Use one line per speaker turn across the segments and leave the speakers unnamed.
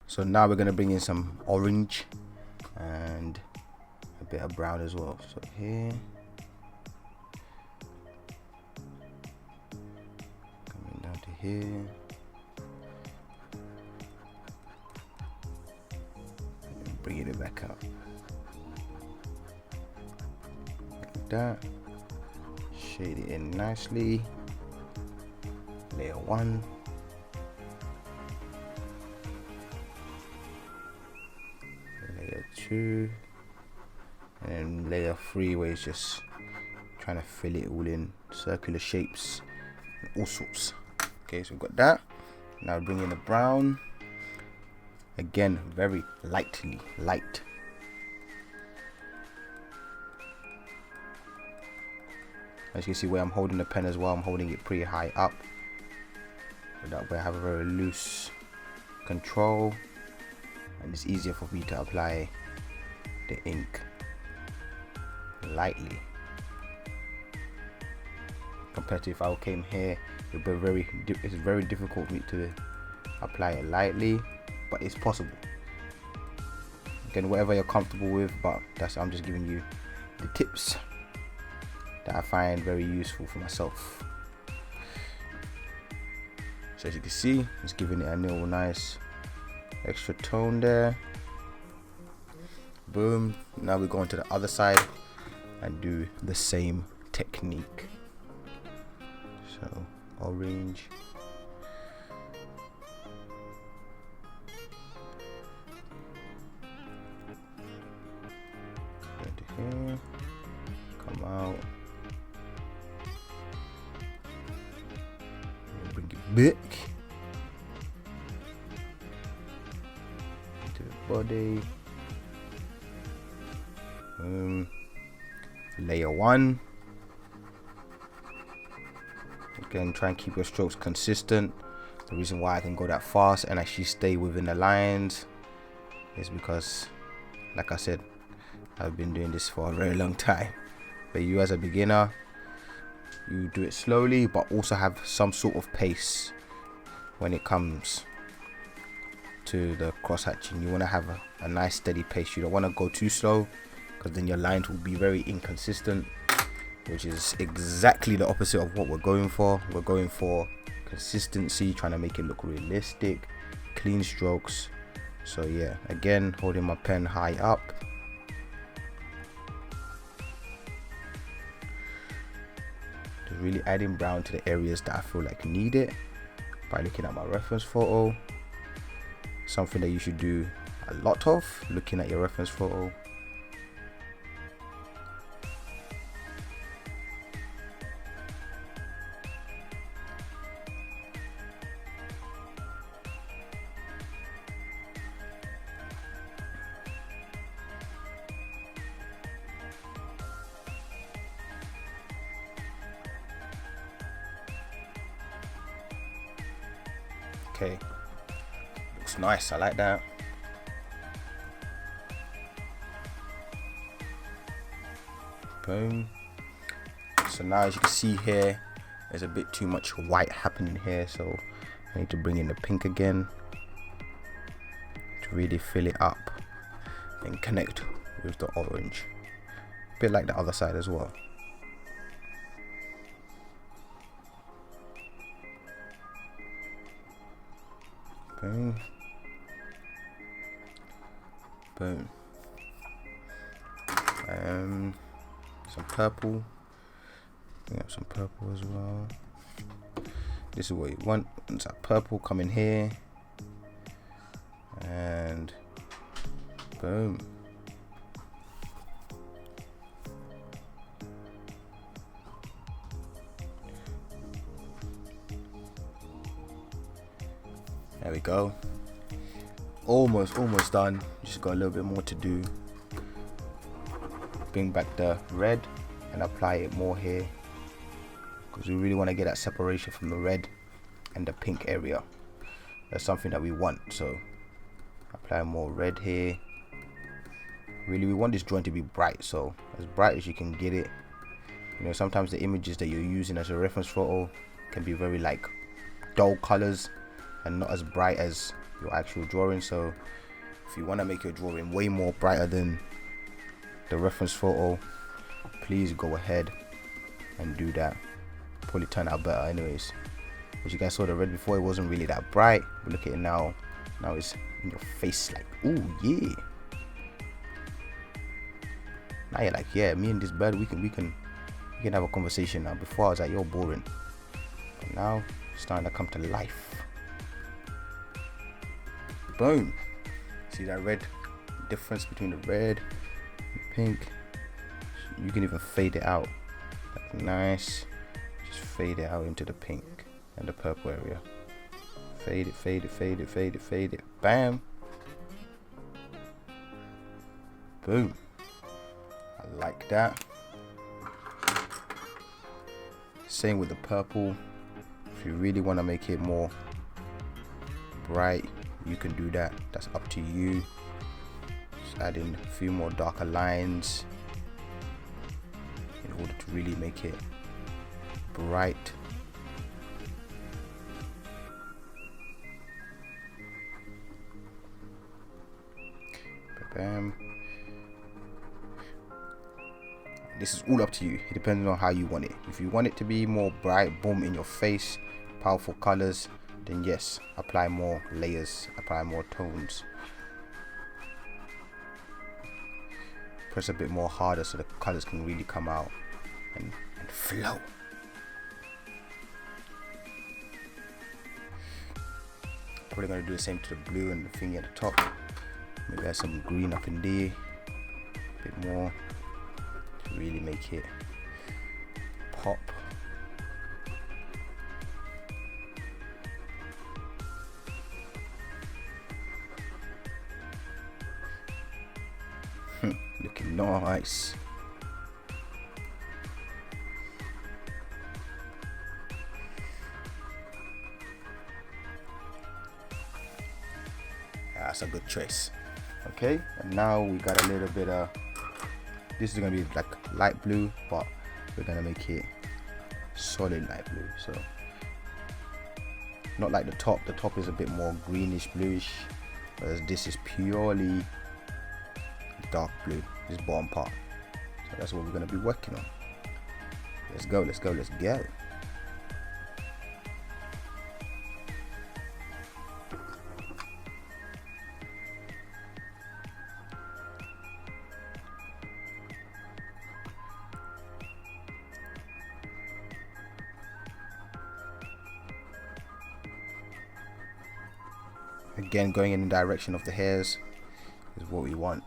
So now we're going to bring in some orange and a bit of brown as well. So here, coming down to here, and bringing it back up like that. Shade it in nicely. Layer 1. Layer 2. And then layer 3, where it's just trying to fill it all in, circular shapes and all sorts. Okay, so we've got that. Now bring in the brown. Again, very light. As you can see where I'm holding the pen as well, I'm holding it pretty high up. So that way I have a very loose control and it's easier for me to apply the ink lightly. Compared to if I came here, it's very difficult for me to apply it lightly, but it's possible. Again, whatever you're comfortable with, but I'm just giving you the tips that I find very useful for myself. So as you can see, it's giving it a little nice extra tone there. Boom. Now we go on to the other side and do the same technique. So orange, go to here, come out, bring it back into the body. Layer 1. Again, try and keep your strokes consistent. The reason why I can go that fast and actually stay within the lines is because, like I said, I've been doing this for a very long time. But you as a beginner, you do it slowly but also have some sort of pace when it comes to the cross hatching. You want to have a nice steady pace. You don't want to go too slow, because then your lines will be very inconsistent, which is exactly the opposite of what we're going for. We're going for consistency, trying to make it look realistic, clean strokes. So yeah, again, holding my pen high up. Just really adding brown to the areas that I feel like need it by looking at my reference photo. Something that you should do a lot of, looking at your reference photo. Okay, looks nice, I like that. Boom. So now as you can see here, there's a bit too much white happening here, so I need to bring in the pink again to really fill it up and connect with the orange. A bit like the other side as well. Boom. Boom. Some purple. Bring up some purple as well. This is what you want. It's that purple coming here. And boom. There we go. Almost done. Just got a little bit more to do. Bring back the red and apply it more here, because we really want to get that separation from the red and the pink area. That's something that we want. So apply more red here. Really, we want this drawing to be bright, so as bright as you can get it. You know, sometimes the images that you're using as a reference photo can be very like dull colors and not as bright as your actual drawing. So if you want to make your drawing way more brighter than the reference photo, please go ahead and do that. Probably turn out better anyways. As you guys saw, the red before, it wasn't really that bright, but look at it now. Now it's in your face, like, oh yeah. Now you're like, yeah, me and this bird, we can have a conversation now. Before I was like, you're boring, but now it's starting to come to life. Boom. See that red difference between the red and pink? You can even fade it out. That's nice. Just fade it out into the pink and the purple area. Fade it, fade it, fade it, fade it, fade it. Bam. Boom. I like that. Same with the purple. If you really want to make it more bright, you can do that. That's up to you. Just add in a few more darker lines in order to really make it bright. Bam. This is all up to you. It depends on how you want it. If you want it to be more bright, boom, in your face, powerful colors, then yes, apply more layers, apply more tones. Press a bit more harder so the colors can really come out and flow. Probably gonna do the same to the blue and the thing at the top. Maybe add some green up in there, a bit more to really make it pop. Looking nice. That's a good choice. Okay, and now we got a little bit of, this is gonna be like light blue, but we're gonna make it solid light blue. So not like the top is a bit more greenish bluish, whereas this is purely dark blue, this bottom part. So that's what we're gonna be working on. Let's go, let's go, let's go. Again, going in the direction of the hairs is what we want.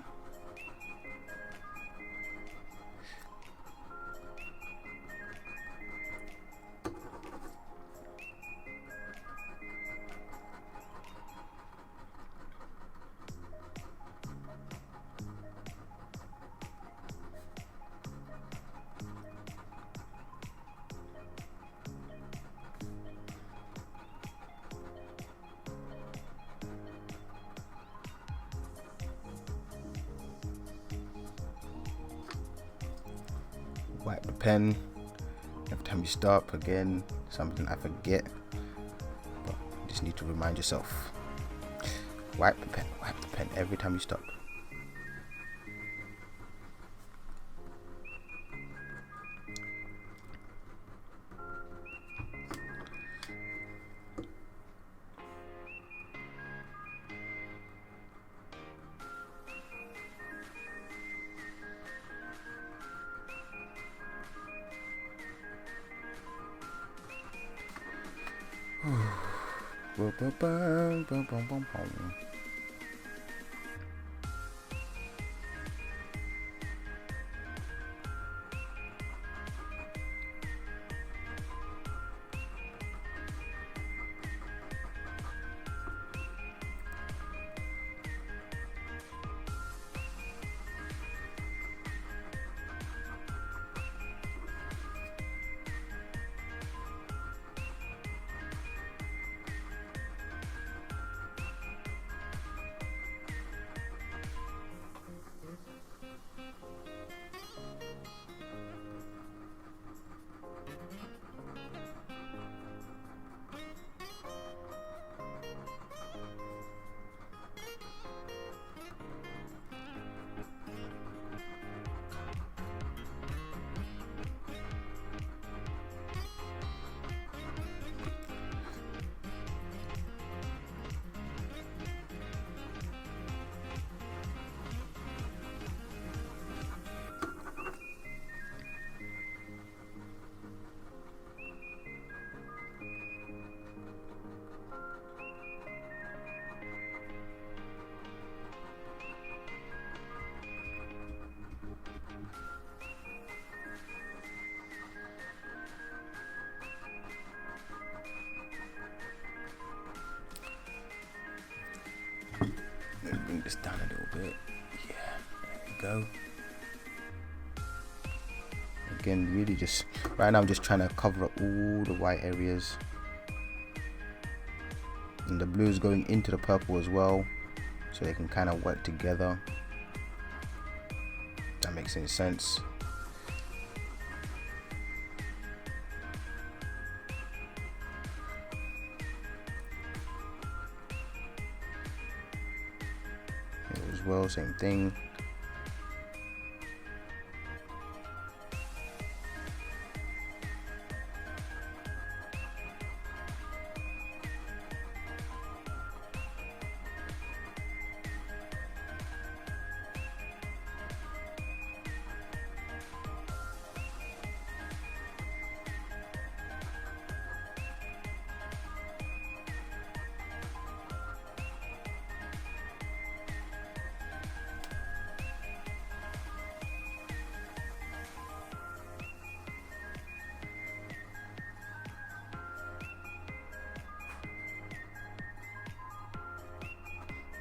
Wipe the pen every time you stop. Again, something I forget, but you just need to remind yourself. Wipe the pen every time you stop. Let's bring this down a little bit. Yeah, there we go. Again, really just right now I'm just trying to cover up all the white areas, and the blue is going into the purple as well, so they can kind of work together. If that makes any sense. Here as well, same thing.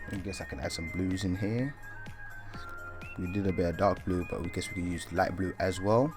I guess I can add some blues in here. We did a bit of dark blue, but we guess we can use light blue as well.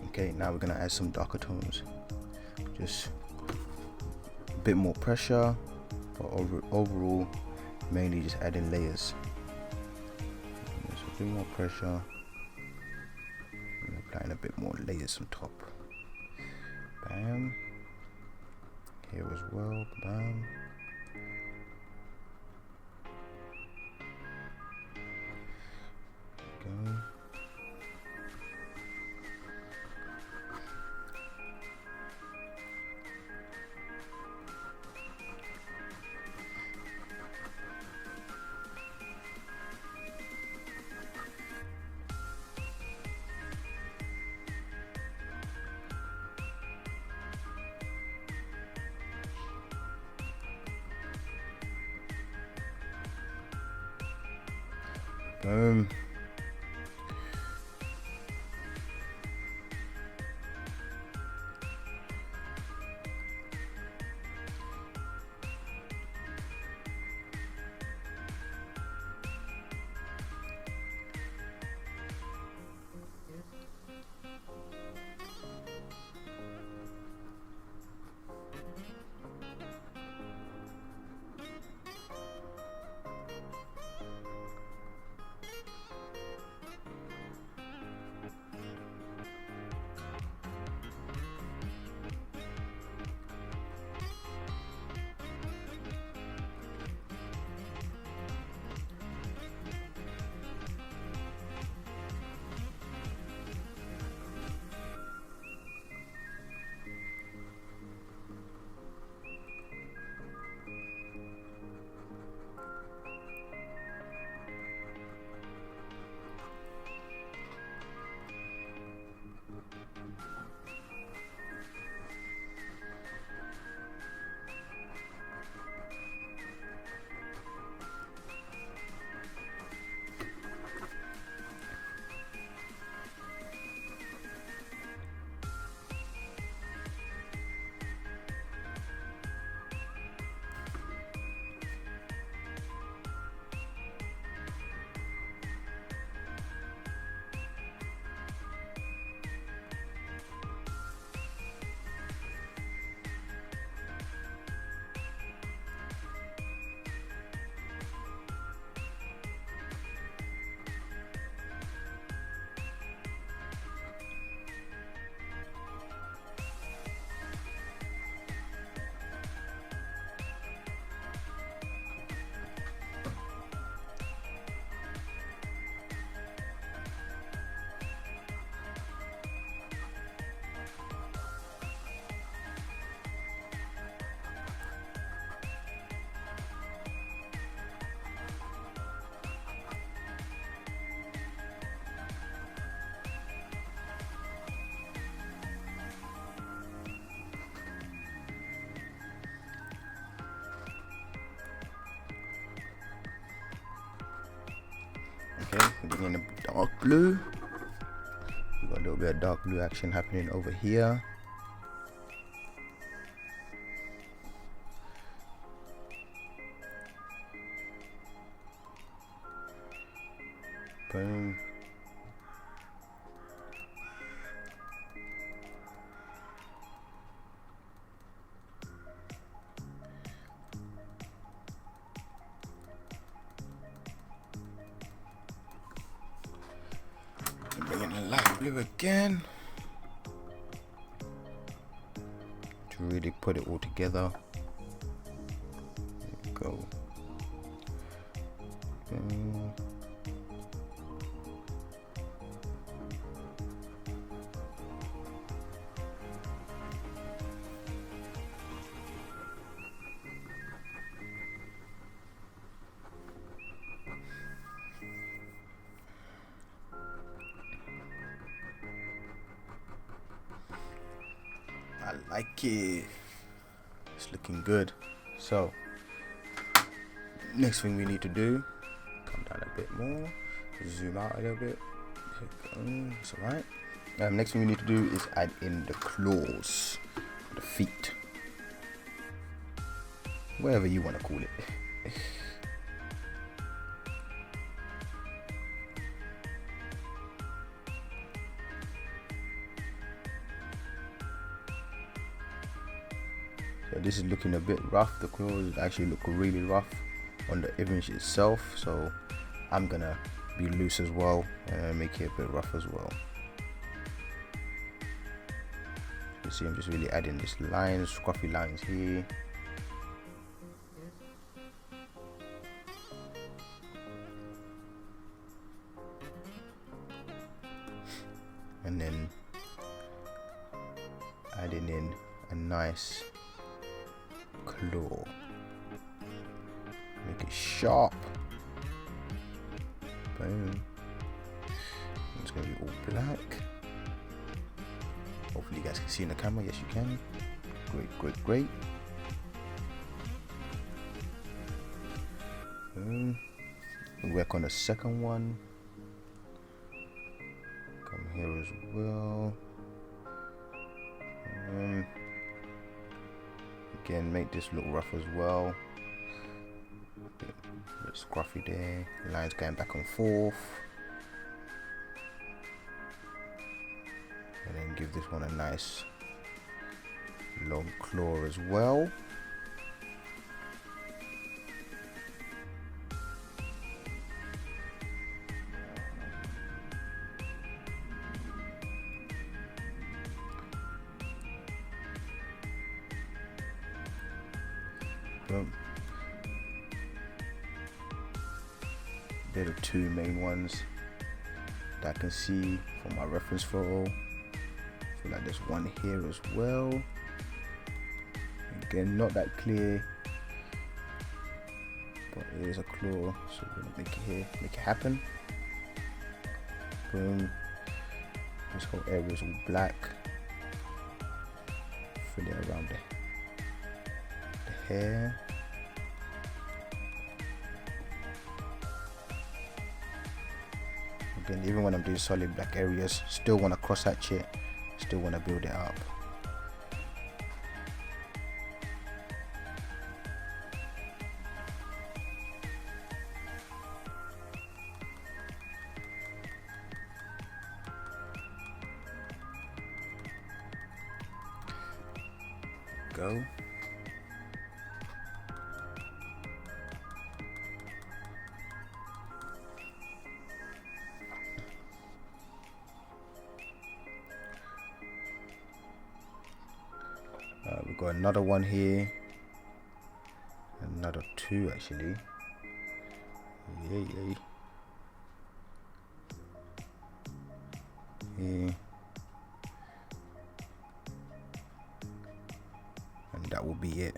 Okay, now we're gonna add some darker tones. Just a bit more pressure, but overall, mainly just adding layers. Just a bit more pressure, and applying a bit more layers on top. Bam. Here as well. Bam. Go. Boom. Okay, bring in the dark blue. We got a little bit of dark blue action happening over here. Boom. Bring in the light blue again to really put it all together. There we go. I like it. It's looking good. So next thing we need to do, come down a bit more, zoom out a little bit. It's alright. Next thing we need to do is add in the claws, the feet, whatever you want to call it. So this is looking a bit rough. The claws actually look really rough on the image itself, so I'm gonna be loose as well and make it a bit rough as well. You see, I'm just really adding these lines, scruffy lines here. And then adding in a nice claw. Make it sharp. Boom. It's gonna be all black. Hopefully you guys can see in the camera. Yes, you can. Great, great, great. Boom. Work on the second one. Come here as well. Again, make this look rough as well. A bit scruffy there. Lines going back and forth. And then give this one a nice long claw as well. They're the two main ones that I can see from my reference photo. I feel like there's one here as well. Again, not that clear, but it is a claw, so we're gonna make it here, make it happen. Boom. This whole area is all black. Fill it around the hair. Again, even when I'm doing solid black areas, still want to cross hatch it, still want to build it up. Go. We've got another one here, another two actually. Yay. Here. And that will be it.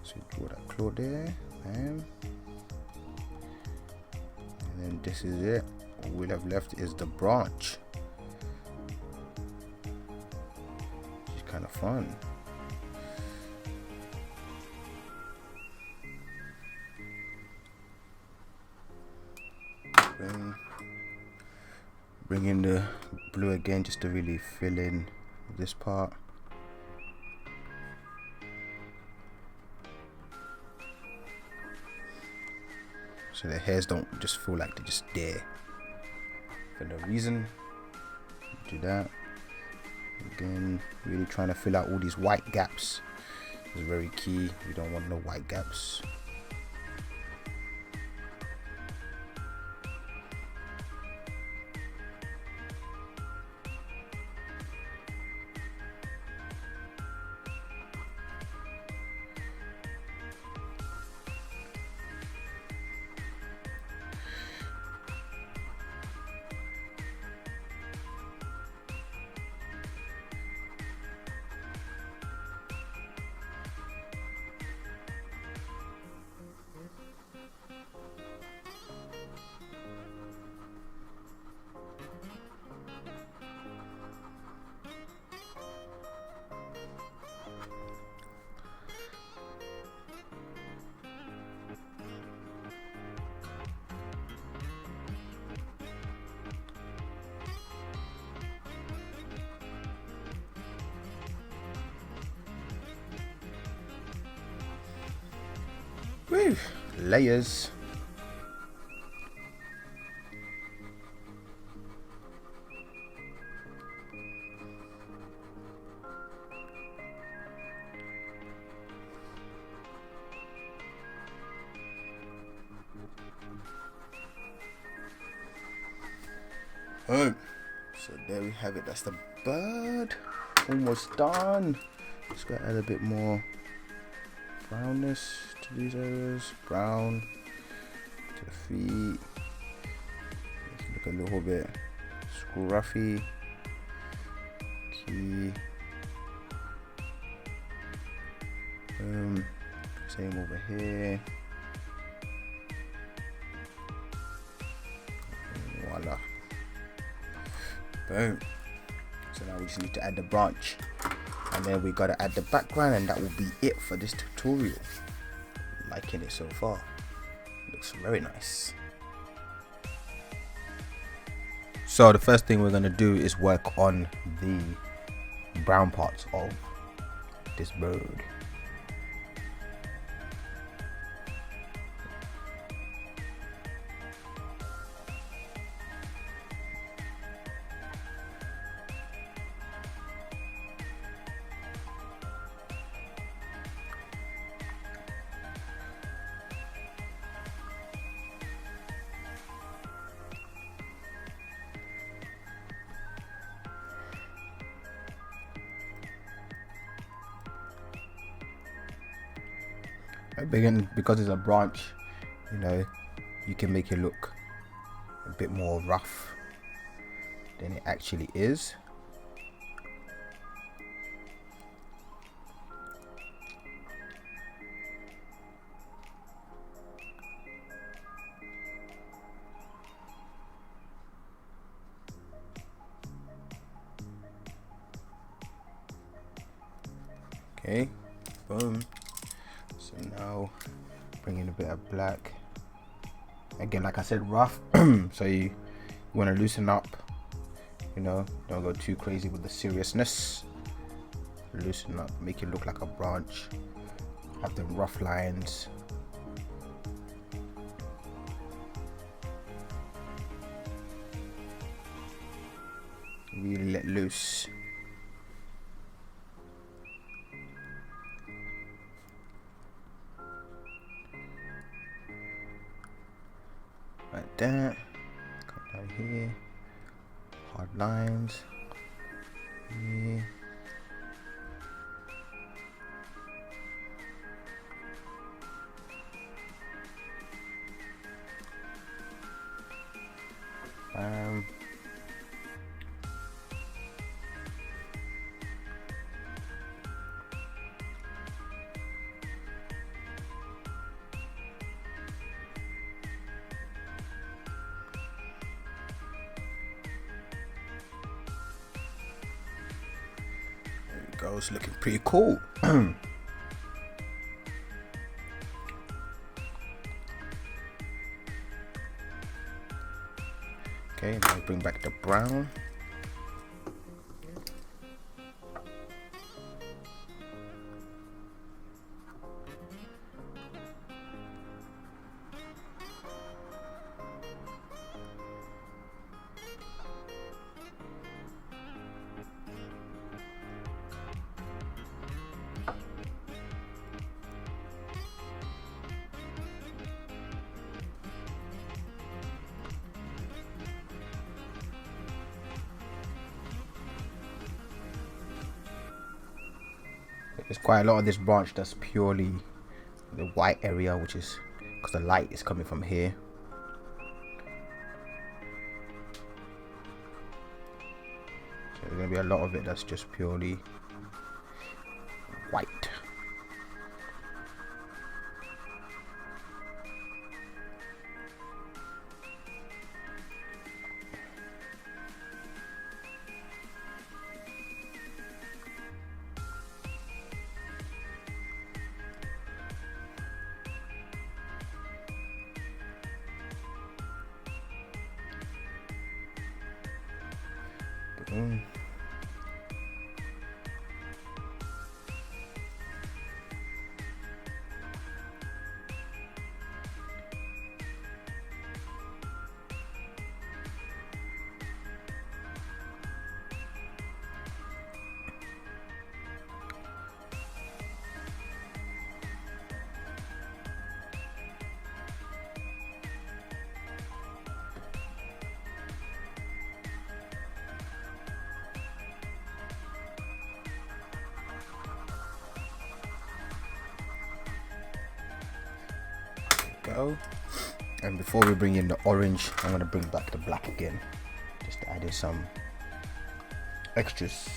So draw that claw there, and then this is it. All we'll have left is the branch, which is kind of fun. Bring in the blue again just to really fill in this part. So the hairs don't just feel like they're just there for no reason. Do that. Again, really trying to fill out all these white gaps is very key. We don't want no white gaps. Woo! Layers. So there we have it. That's the bird. Almost done. Just gotta add a bit more brownness to these areas. Brown to the feet. Look a little bit scruffy. Key. Same over here. Voila. Boom. So now we just need to add the branch, and then we gotta add the background, and that will be it for this tutorial. Liking it so far. Looks very nice. So the first thing we're gonna do is work on the brown parts of this bird. Again, because it's a branch, you know, you can make it look a bit more rough than it actually is. Okay, boom. So now bring in a bit of black. Again, like I said, rough. So you want to loosen up, you know, don't go too crazy with the seriousness. Loosen up, make it look like a branch, have the rough lines. Really let loose. Like that. Come down here. Hard lines. Here. Goes looking pretty cool. Okay, now bring back the brown. There's quite a lot of this branch that's purely the white area, which is because the light is coming from here. So there's going to be a lot of it that's just purely white. Boom. Go. And before we bring in the orange, I'm going to bring back the black again, just to add in some extras.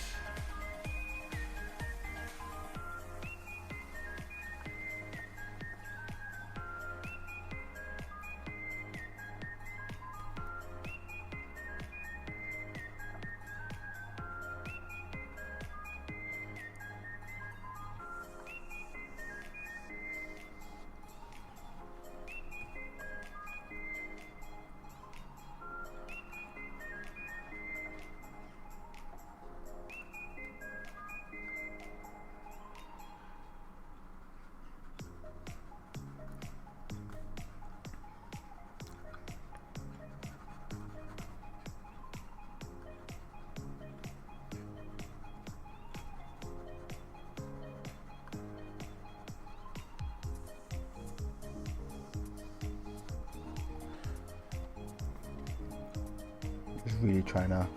Just really trying to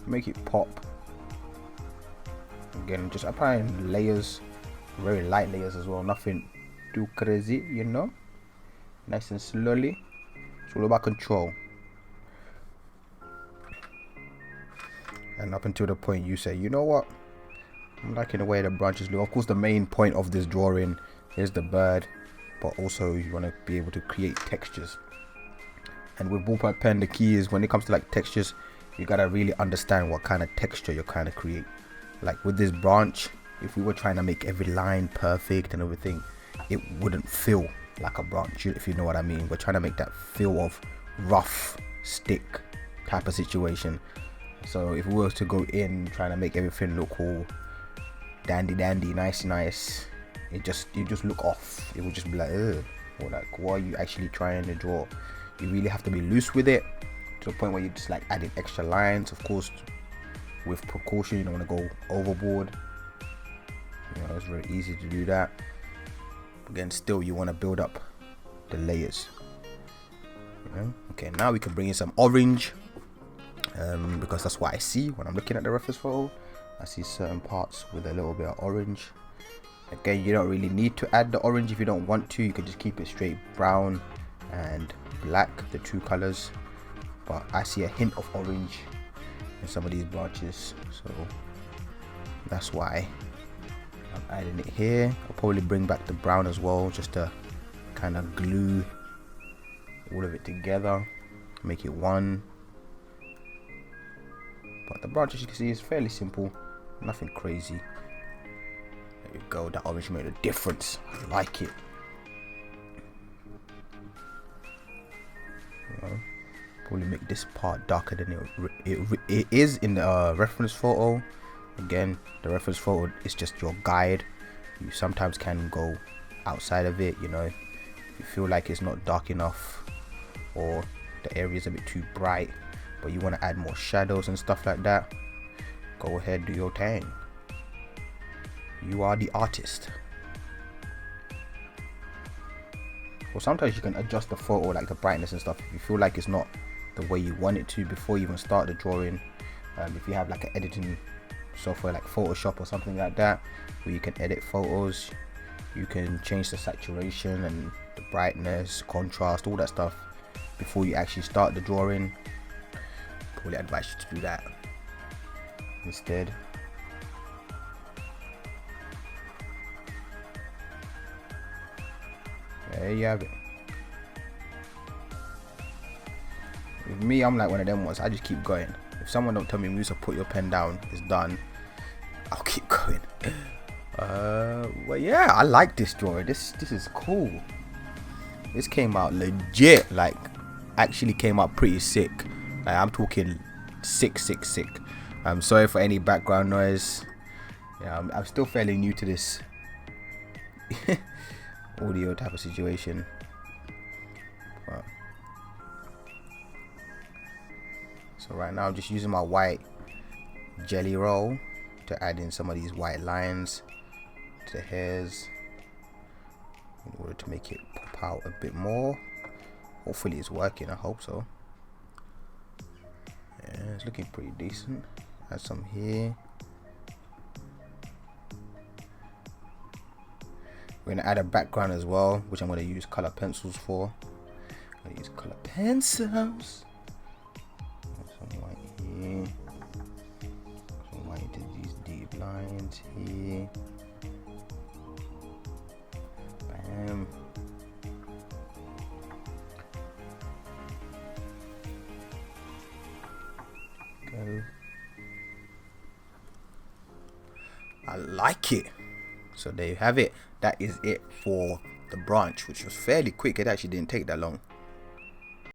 make it pop. Again, just applying layers, very light layers as well, nothing too crazy, you know, nice and slowly. It's all about control. And up until the point you say, you know what, I'm liking the way the branches look. Of course, the main point of this drawing is the bird, but also you want to be able to create textures. And with ballpoint pen, the key is when it comes to like textures, you gotta really understand what kind of texture you're trying to create. Like with this branch, if we were trying to make every line perfect and everything, it wouldn't feel like a branch, if you know what I mean. We're trying to make that feel of rough stick type of situation. So if we were to go in trying to make everything look all dandy, nice, it just look off. It would just be like, ugh, or like, what are you actually trying to draw? You really have to be loose with it to the point where you just like adding extra lines. Of course, with precaution, you don't want to go overboard. You know, it's very easy to do that. Again, still you want to build up the layers. You know? Okay, now we can bring in some orange, because that's what I see when I'm looking at the reference photo. I see certain parts with a little bit of orange. Again, you don't really need to add the orange if you don't want to. You can just keep it straight brown and black, the two colors, but I see a hint of orange in some of these branches, so that's why I'm adding it here. I'll probably bring back the brown as well, just to kind of glue all of it together, make it one. But the branch, as you can see, is fairly simple, nothing crazy. There you go, that orange made a difference. I like it. probably make this part darker than it is in the reference photo. Again, the reference photo is just your guide. You sometimes can go outside of it, you know, if you feel like it's not dark enough or the area is a bit too bright, but you want to add more shadows and stuff like that. Go ahead, do your thing. You are the artist. Or sometimes you can adjust the photo, like the brightness and stuff, if you feel like it's not the way you want it to before you even start the drawing. If you have like an editing software like Photoshop or something like that, where you can edit photos, you can change the saturation and the brightness, contrast, all that stuff before you actually start the drawing. Probably advise you to do that instead. There you have it. With me, I'm like one of them ones. I just keep going. If someone don't tell me, Musa, put your pen down, it's done, I'll keep going. Well, yeah, I like this drawing. This is cool. This came out legit. Like, actually came out pretty sick. Like, I'm talking sick. I'm sorry for any background noise. Yeah, I'm still fairly new to this audio type of situation. But, so right now I'm just using my white jelly roll to add in some of these white lines to the hairs in order to make it pop out a bit more. Hopefully it's working, I hope so. Yeah, it's looking pretty decent. Add some here. We're gonna add a background as well, which I'm gonna use color pencils for. I'm gonna use color pencils. Some white here. Some white into these deep lines here. Bam. Go. I like it. So there you have it. That is it for the branch, which was fairly quick. It actually didn't take that long.